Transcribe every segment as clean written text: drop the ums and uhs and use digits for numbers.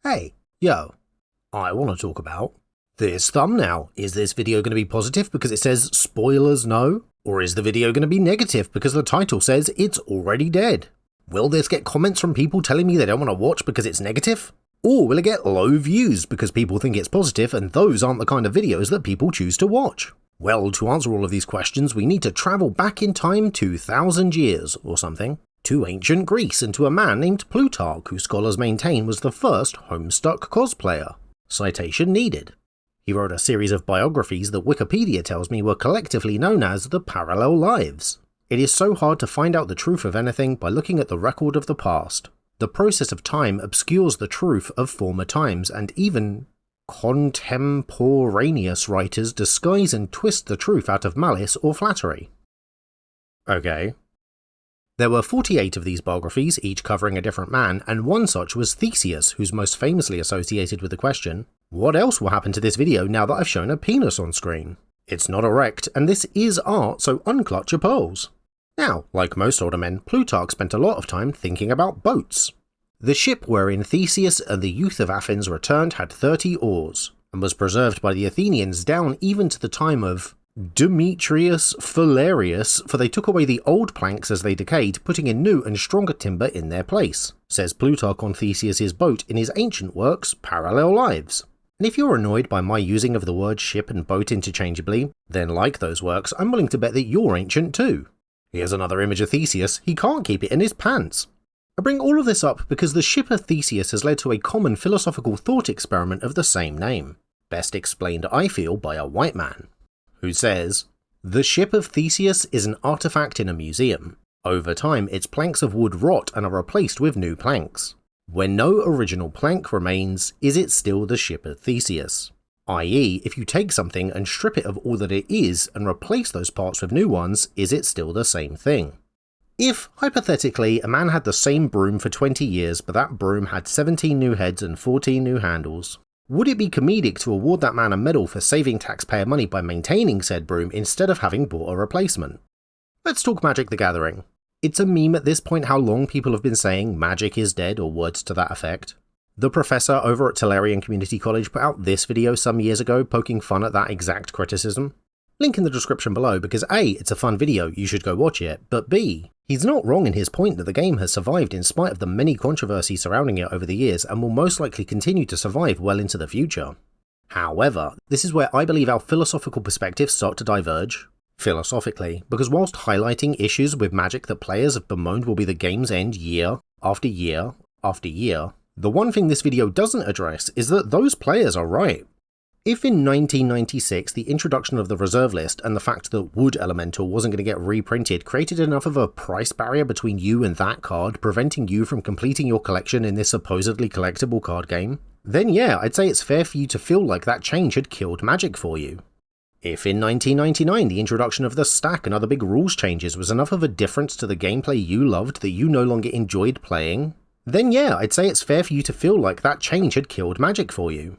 Hey, yo, I want to talk about this thumbnail. Is this video going to be positive because it says spoilers no? Or is the video going to be negative because the title says it's already dead? Will this get comments from people telling me they don't want to watch because it's negative? Or will it get low views because people think it's positive and those aren't the kind of videos that people choose to watch? Well, to answer all of these questions, we need to travel back in time 2,000 years or something, to ancient Greece and to a man named Plutarch, who scholars maintain was the first Homestuck cosplayer. Citation needed. He wrote a series of biographies that Wikipedia tells me were collectively known as the Parallel Lives. It is so hard to find out the truth of anything by looking at the record of the past. The process of time obscures the truth of former times, and even contemporaneous writers disguise and twist the truth out of malice or flattery. Okay. There were 48 of these biographies, each covering a different man, and one such was Theseus, who's most famously associated with the question, what else will happen to this video now that I've shown a penis on screen? It's not erect, and this is art, so unclutch your pearls. Now, like most older men, Plutarch spent a lot of time thinking about boats. The ship wherein Theseus and the youth of Athens returned had 30 oars, and was preserved by the Athenians down even to the time of Demetrius Phalereus, for they took away the old planks as they decayed, putting in new and stronger timber in their place, says Plutarch on Theseus's boat in his ancient works, Parallel Lives. And if you're annoyed by my using of the word ship and boat interchangeably, then like those works, I'm willing to bet that you're ancient too. Here's another image of Theseus, he can't keep it in his pants. I bring all of this up because the ship of Theseus has led to a common philosophical thought experiment of the same name, best explained I feel by a white man, who says, the ship of Theseus is an artifact in a museum. Over time, its planks of wood rot and are replaced with new planks. When no original plank remains, is it still the ship of Theseus? I.e., if you take something and strip it of all that it is and replace those parts with new ones, is it still the same thing? If, hypothetically, a man had the same broom for 20 years but that broom had 17 new heads and 14 new handles, would it be comedic to award that man a medal for saving taxpayer money by maintaining said broom instead of having bought a replacement? Let's talk Magic the Gathering. It's a meme at this point how long people have been saying Magic is dead or words to that effect. The professor over at Tolarian Community College put out this video some years ago poking fun at that exact criticism. Link in the description below because A, it's a fun video, you should go watch it, but B, he's not wrong in his point that the game has survived in spite of the many controversies surrounding it over the years and will most likely continue to survive well into the future. However, this is where I believe our philosophical perspectives start to diverge. Philosophically, because whilst highlighting issues with Magic that players have bemoaned will be the game's end year after year after year, the one thing this video doesn't address is that those players are right. If in 1996 the introduction of the reserve list and the fact that Wood Elemental wasn't going to get reprinted created enough of a price barrier between you and that card, preventing you from completing your collection in this supposedly collectible card game, then yeah, I'd say it's fair for you to feel like that change had killed Magic for you. If in 1999 the introduction of the stack and other big rules changes was enough of a difference to the gameplay you loved that you no longer enjoyed playing, then yeah, I'd say it's fair for you to feel like that change had killed Magic for you.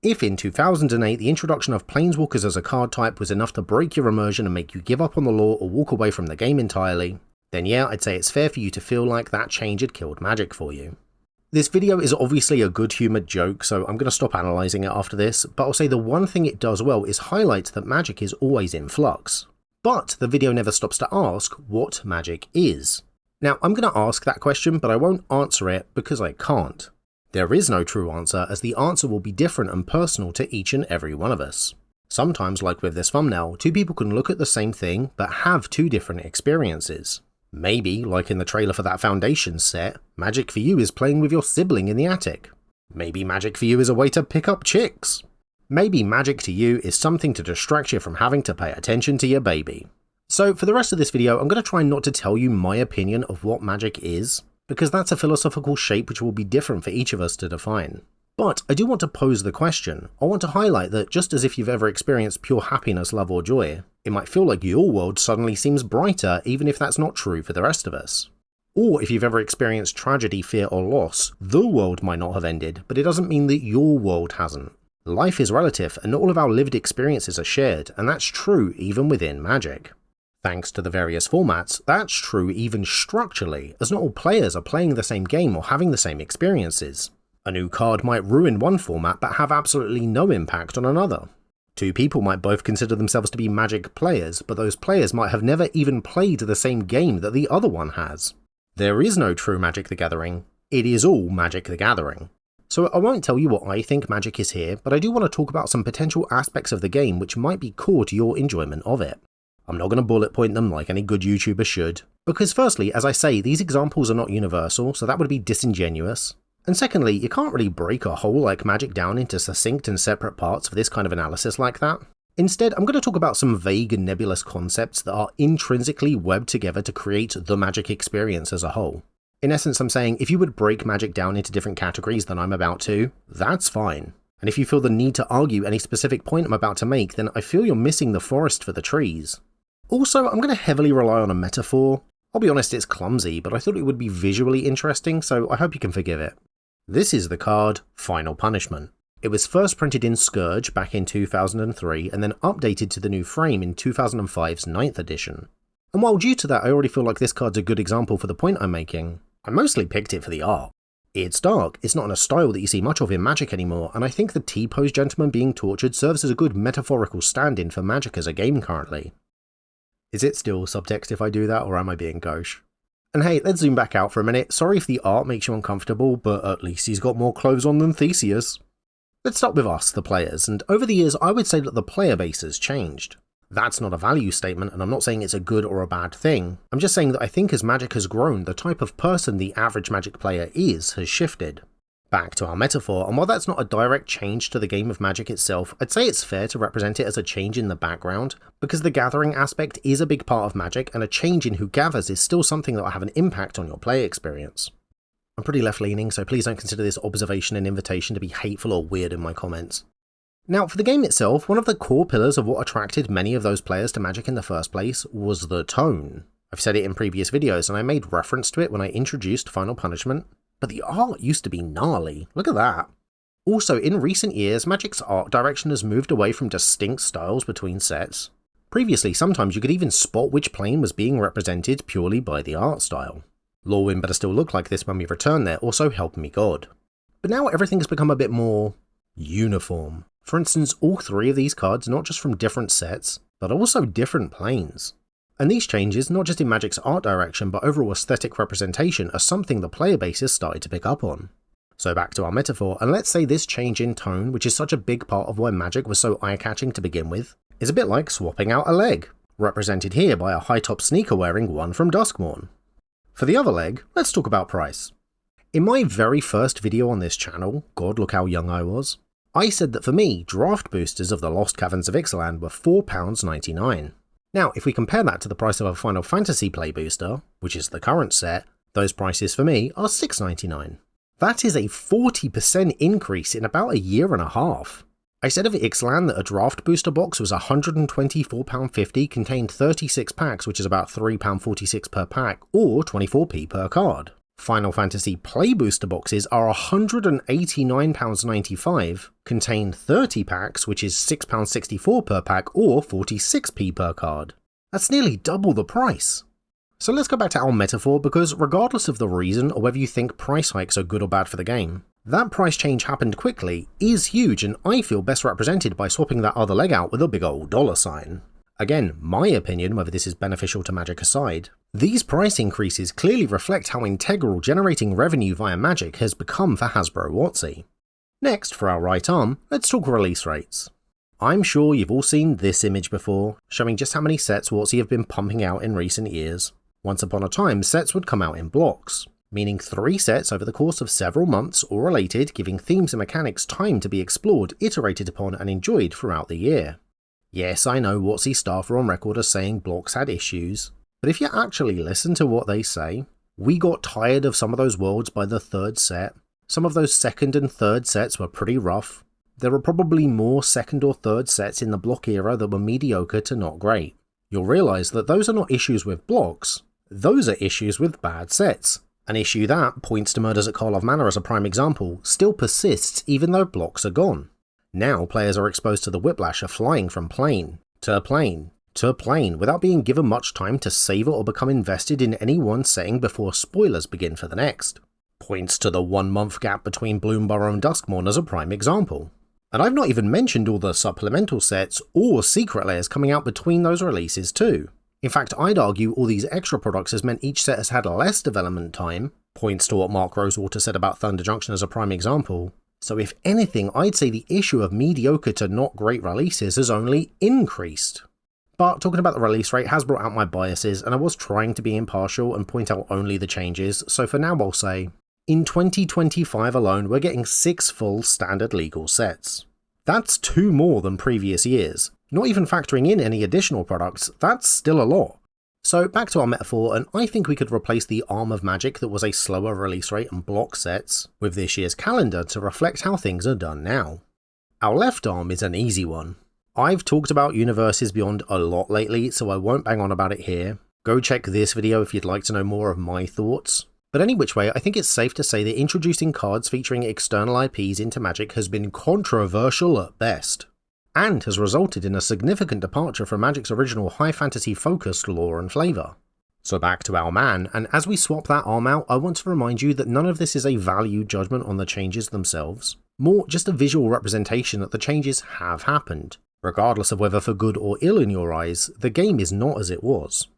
If in 2008 the introduction of Planeswalkers as a card type was enough to break your immersion and make you give up on the lore or walk away from the game entirely, then yeah, I'd say it's fair for you to feel like that change had killed Magic for you. This video is obviously a good-humoured joke, so I'm going to stop analysing it after this, but I'll say the one thing it does well is highlight that Magic is always in flux. But the video never stops to ask what Magic is. Now, I'm going to ask that question, but I won't answer it because I can't. There is no true answer, as the answer will be different and personal to each and every one of us. Sometimes, like with this thumbnail, two people can look at the same thing, but have two different experiences. Maybe, like in the trailer for that Foundation set, Magic for you is playing with your sibling in the attic. Maybe Magic for you is a way to pick up chicks. Maybe Magic to you is something to distract you from having to pay attention to your baby. So for the rest of this video, I'm going to try not to tell you my opinion of what Magic is, because that's a philosophical shape which will be different for each of us to define. But I do want to pose the question. I want to highlight that just as if you've ever experienced pure happiness, love or joy, it might feel like your world suddenly seems brighter even if that's not true for the rest of us. Or if you've ever experienced tragedy, fear or loss, the world might not have ended, but it doesn't mean that your world hasn't. Life is relative and not all of our lived experiences are shared, and that's true even within Magic. Thanks to the various formats, that's true even structurally, as not all players are playing the same game or having the same experiences. A new card might ruin one format but have absolutely no impact on another. Two people might both consider themselves to be Magic players, but those players might have never even played the same game that the other one has. There is no true Magic the Gathering, it is all Magic the Gathering. So I won't tell you what I think Magic is here, but I do want to talk about some potential aspects of the game which might be core to your enjoyment of it. I'm not going to bullet point them like any good YouTuber should, because firstly, as I say, these examples are not universal, so that would be disingenuous. And secondly, you can't really break a whole like Magic down into succinct and separate parts for this kind of analysis like that. Instead, I'm going to talk about some vague and nebulous concepts that are intrinsically webbed together to create the Magic experience as a whole. In essence, I'm saying if you would break Magic down into different categories than I'm about to, that's fine. And if you feel the need to argue any specific point I'm about to make, then I feel you're missing the forest for the trees. Also, I'm going to heavily rely on a metaphor. I'll be honest, it's clumsy, but I thought it would be visually interesting, so I hope you can forgive it. This is the card Final Punishment. It was first printed in Scourge back in 2003 and then updated to the new frame in 2005's 9th edition. And while due to that I already feel like this card's a good example for the point I'm making, I mostly picked it for the art. It's dark, it's not in a style that you see much of in Magic anymore, and I think the T-pose gentleman being tortured serves as a good metaphorical stand-in for Magic as a game currently. Is it still subtext if I do that, or am I being gauche? And hey, let's zoom back out for a minute. Sorry if the art makes you uncomfortable, but at least he's got more clothes on than Theseus. Let's start with us, the players, and over the years I would say that the player base has changed. That's not a value statement, and I'm not saying it's a good or a bad thing. I'm just saying that I think as Magic has grown, the type of person the average Magic player has shifted. Back to our metaphor, and while that's not a direct change to the game of Magic itself, I'd say it's fair to represent it as a change in the background, because the gathering aspect is a big part of Magic, and a change in who gathers is still something that will have an impact on your play experience. I'm pretty left-leaning, so please don't consider this observation an invitation to be hateful or weird in my comments. Now, for the game itself, one of the core pillars of what attracted many of those players to Magic in the first place was the tone. I've said it in previous videos, and I made reference to it when I introduced Final Punishment. But the art used to be gnarly, look at that. Also, in recent years, Magic's art direction has moved away from distinct styles between sets. Previously, sometimes you could even spot which plane was being represented purely by the art style. Lorwyn better still look like this when we return there, also help me God. But now everything has become a bit more uniform. For instance, all three of these cards are not just from different sets, but also different planes. And these changes, not just in Magic's art direction but overall aesthetic representation, are something the player base has started to pick up on. So back to our metaphor, and let's say this change in tone, which is such a big part of why Magic was so eye-catching to begin with, is a bit like swapping out a leg, represented here by a high-top sneaker wearing one from Duskmourn. For the other leg, let's talk about price. In my very first video on this channel, God look how young I was, I said that for me, draft boosters of the Lost Caverns of Ixalan were £4.99. Now, if we compare that to the price of a Final Fantasy play booster, which is the current set, those prices for me are $6.99. That is a 40% increase in about a year and a half. I said of Ixalan that a draft booster box was £124.50, contained 36 packs, which is about £3.46 per pack, or 24p per card. Final Fantasy play booster boxes are £189.95, contain 30 packs, which is £6.64 per pack or 46p per card. That's nearly double the price. So let's go back to our metaphor, because regardless of the reason or whether you think price hikes are good or bad for the game, that price change happened quickly, is huge, and I feel best represented by swapping that other leg out with a big old $sign. Again, my opinion, whether this is beneficial to Magic aside, these price increases clearly reflect how integral generating revenue via Magic has become for Hasbro WotC. Next, for our right arm, let's talk release rates. I'm sure you've all seen this image before, showing just how many sets WotC have been pumping out in recent years. Once upon a time, sets would come out in blocks, meaning 3 sets over the course of several months or related, giving themes and mechanics time to be explored, iterated upon and enjoyed throughout the year. Yes, I know WotC staff are on record as saying blocks had issues, but if you actually listen to what they say, we got tired of some of those worlds by the 3rd set, some of those 2nd and 3rd sets were pretty rough, there were probably more 2nd or 3rd sets in the block era that were mediocre to not great. You'll realise that those are not issues with blocks, those are issues with bad sets. An issue that, points to Murders at Karlov Manor as a prime example, still persists even though blocks are gone. Now players are exposed to the whiplash of flying from plane, to plane, to plane without being given much time to savour or become invested in any one setting before spoilers begin for the next. Points to the 1 month gap between Bloomburrow and Duskmourn as a prime example. And I've not even mentioned all the supplemental sets or secret layers coming out between those releases too. In fact, I'd argue all these extra products has meant each set has had less development time, points to what Mark Rosewater said about Thunder Junction as a prime example. So if anything, I'd say the issue of mediocre to not great releases has only increased. But talking about the release rate has brought out my biases, and I was trying to be impartial and point out only the changes, so for now I'll say, in 2025 alone we're getting 6 full standard legal sets. That's 2 more than previous years. Not even factoring in any additional products, that's still a lot. So back to our metaphor, and I think we could replace the arm of magic that was a slower release rate and block sets with this year's calendar to reflect how things are done now. Our left arm is an easy one. I've talked about Universes Beyond a lot lately, so I won't bang on about it here. Go check this video if you'd like to know more of my thoughts. But any which way, I think it's safe to say that introducing cards featuring external IPs into Magic has been controversial at best, and has resulted in a significant departure from Magic's original high fantasy focused lore and flavour. So back to our man, and as we swap that arm out, I want to remind you that none of this is a value judgment on the changes themselves, more just a visual representation that the changes have happened. Regardless of whether for good or ill in your eyes, the game is not as it was.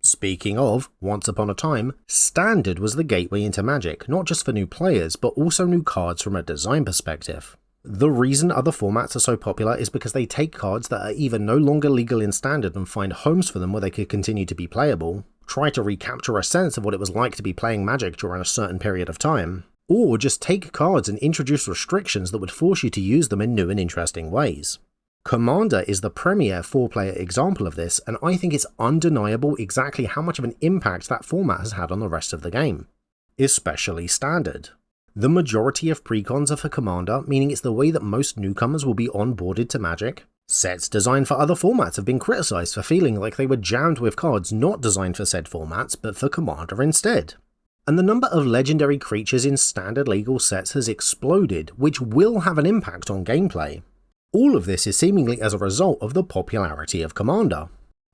Speaking of, once upon a time, Standard was the gateway into Magic, not just for new players, but also new cards from a design perspective. The reason other formats are so popular is because they take cards that are either no longer legal in Standard and find homes for them where they could continue to be playable, try to recapture a sense of what it was like to be playing Magic during a certain period of time, or just take cards and introduce restrictions that would force you to use them in new and interesting ways. Commander is the premier 4-player example of this, and I think it's undeniable exactly how much of an impact that format has had on the rest of the game. Especially Standard. The majority of precons are for Commander, meaning it's the way that most newcomers will be onboarded to Magic. Sets designed for other formats have been criticised for feeling like they were jammed with cards not designed for said formats, but for Commander instead. And the number of legendary creatures in standard legal sets has exploded, which will have an impact on gameplay. All of this is seemingly as a result of the popularity of Commander.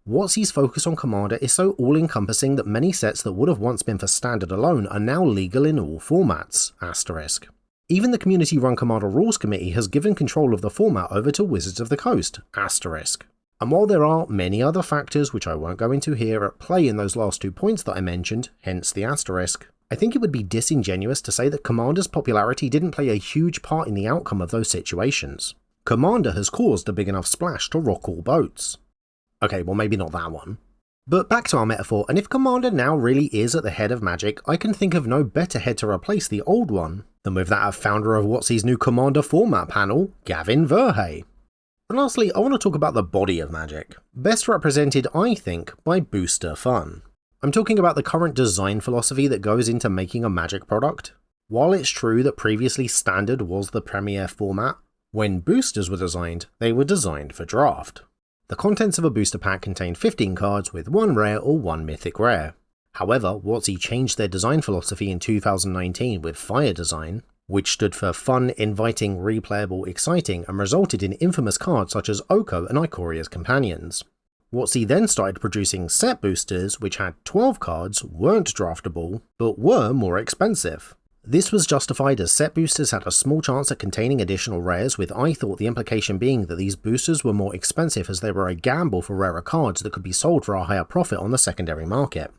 WotC's focus on Commander is so all-encompassing that many sets that would have once been for Standard alone are now legal in all formats, *. Even the community-run Commander Rules Committee has given control of the format over to Wizards of the Coast, *. And while there are many other factors which I won't go into here at play in those last 2 points that I mentioned, hence the *, I think it would be disingenuous to say that Commander's popularity didn't play a huge part in the outcome of those situations. Commander has caused a big enough splash to rock all boats. Okay, well maybe not that one. But back to our metaphor, and if Commander now really is at the head of Magic, I can think of no better head to replace the old one than with that of founder of WotC's new Commander format panel, Gavin Verhey. And lastly, I want to talk about the body of Magic, best represented, I think, by booster fun. I'm talking about the current design philosophy that goes into making a Magic product. While it's true that previously Standard was the premier format, when boosters were designed, they were designed for draft. The contents of a booster pack contained 15 cards with 1 rare or 1 mythic rare. However, WotC changed their design philosophy in 2019 with F.I.R.E design, which stood for fun, inviting, replayable, exciting, and resulted in infamous cards such as Oko and Ikoria's Companions. WotC then started producing set boosters which had 12 cards, weren't draftable, but were more expensive. This was justified as set boosters had a small chance at containing additional rares, with I thought the implication being that these boosters were more expensive as they were a gamble for rarer cards that could be sold for a higher profit on the secondary market.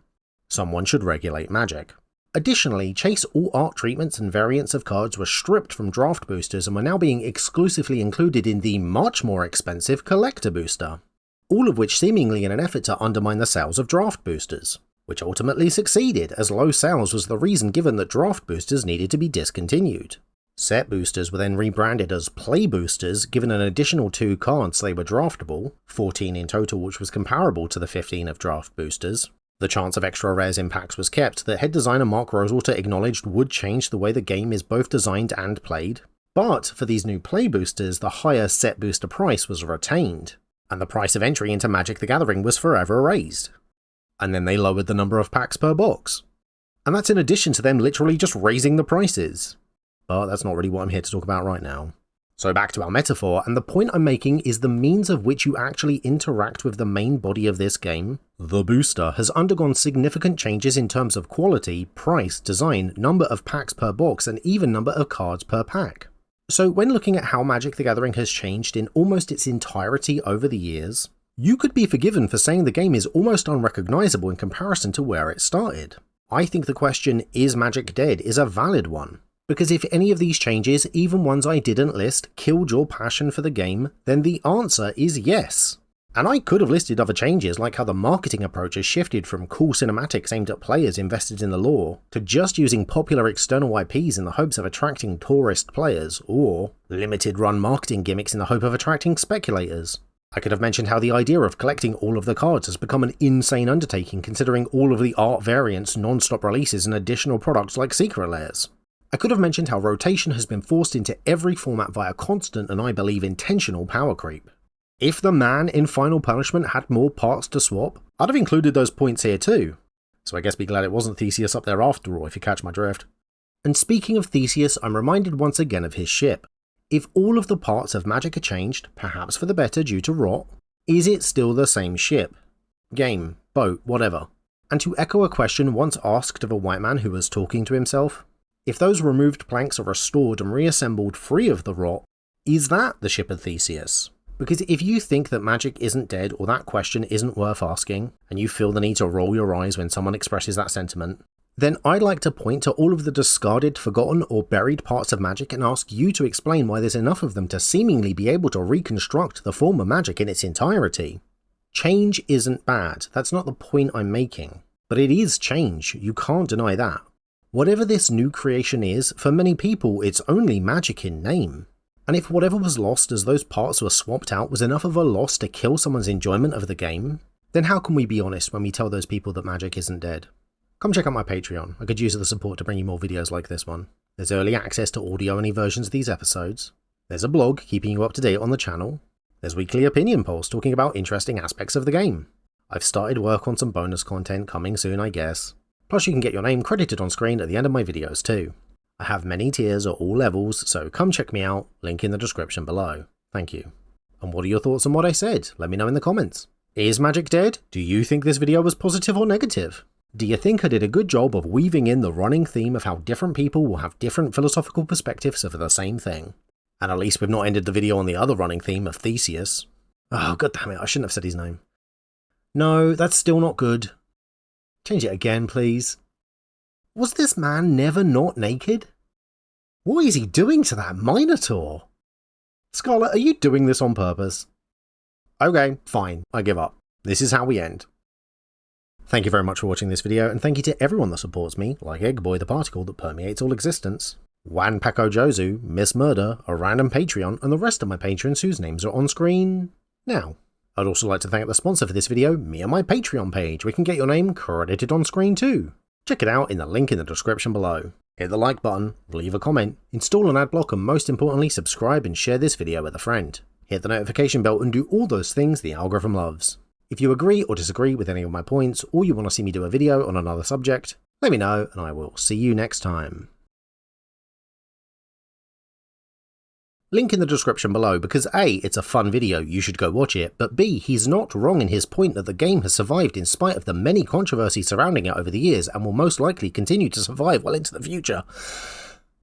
Someone should regulate Magic. Additionally, Chase all art treatments and variants of cards were stripped from draft boosters and were now being exclusively included in the much more expensive collector booster. All of which seemingly in an effort to undermine the sales of draft boosters, which ultimately succeeded as low sales was the reason given that draft boosters needed to be discontinued. Set boosters were then rebranded as play boosters, given an additional 2 cards so they were draftable, 14 in total, which was comparable to the 15 of draft boosters. The chance of extra rares in packs was kept that head designer Mark Rosewater acknowledged would change the way the game is both designed and played, but for these new play boosters the higher set booster price was retained, and the price of entry into Magic the Gathering was forever raised. And then they lowered the number of packs per box. And that's in addition to them literally just raising the prices. But that's not really what I'm here to talk about right now. So back to our metaphor, and the point I'm making is the means of which you actually interact with the main body of this game, the booster, has undergone significant changes in terms of quality, price, design, number of packs per box, and even number of cards per pack. So when looking at how Magic the Gathering has changed in almost its entirety over the years, you could be forgiven for saying the game is almost unrecognizable in comparison to where it started. I think the question, is Magic dead, is a valid one. Because if any of these changes, even ones I didn't list, killed your passion for the game, then the answer is yes. And I could have listed other changes, like how the marketing approach has shifted from cool cinematics aimed at players invested in the lore, to just using popular external IPs in the hopes of attracting tourist players, or limited run marketing gimmicks in the hope of attracting speculators. I could have mentioned how the idea of collecting all of the cards has become an insane undertaking considering all of the art variants, non-stop releases, and additional products like Secret Lairs. I could have mentioned how rotation has been forced into every format via constant and I believe intentional power creep. If the man in Final Punishment had more parts to swap, I'd have included those points here too. So I guess be glad it wasn't Theseus up there after all, if you catch my drift. And speaking of Theseus, I'm reminded once again of his ship. If all of the parts of Magic are changed, perhaps for the better due to rot, is it still the same ship? Game, boat, whatever. And to echo a question once asked of a white man who was talking to himself, if those removed planks are restored and reassembled free of the rot, is that the ship of Theseus? Because if you think that Magic isn't dead or that question isn't worth asking, and you feel the need to roll your eyes when someone expresses that sentiment, then I'd like to point to all of the discarded, forgotten, or buried parts of Magic and ask you to explain why there's enough of them to seemingly be able to reconstruct the former Magic in its entirety. Change isn't bad, that's not the point I'm making. But it is change, you can't deny that. Whatever this new creation is, for many people it's only Magic in name. And if whatever was lost as those parts were swapped out was enough of a loss to kill someone's enjoyment of the game, then how can we be honest when we tell those people that Magic isn't dead? Come check out my Patreon, I could use the support to bring you more videos like this one. There's early access to audio-only versions of these episodes. There's a blog keeping you up to date on the channel. There's weekly opinion polls talking about interesting aspects of the game. I've started work on some bonus content coming soon, I guess. Plus you can get your name credited on screen at the end of my videos too. I have many tiers at all levels, so come check me out, link in the description below. Thank you. And what are your thoughts on what I said? Let me know in the comments. Is Magic dead? Do you think this video was positive or negative? Do you think I did a good job of weaving in the running theme of how different people will have different philosophical perspectives of the same thing? And at least we've not ended the video on the other running theme of Theseus. Oh god damn it, I shouldn't have said his name. No, that's still not good. Change it again, please. Was this man never not naked? What is he doing to that Minotaur? Scarlet, are you doing this on purpose? Okay, fine, I give up. This is how we end. Thank you very much for watching this video, and thank you to everyone that supports me, like Eggboy the particle that permeates all existence, Wan Paco Jozu, Miss Murder, a random Patreon, and the rest of my patrons whose names are on screen now. I'd also like to thank the sponsor for this video, me and my Patreon page, where you can get your name credited on screen too. Check it out in the link in the description below. Hit the like button, leave a comment, install an adblock, and most importantly subscribe and share this video with a friend. Hit the notification bell and do all those things the algorithm loves. If you agree or disagree with any of my points, or you want to see me do a video on another subject, let me know and I will see you next time. Link in the description below because A, it's a fun video, you should go watch it, but B, he's not wrong in his point that the game has survived in spite of the many controversies surrounding it over the years and will most likely continue to survive well into the future.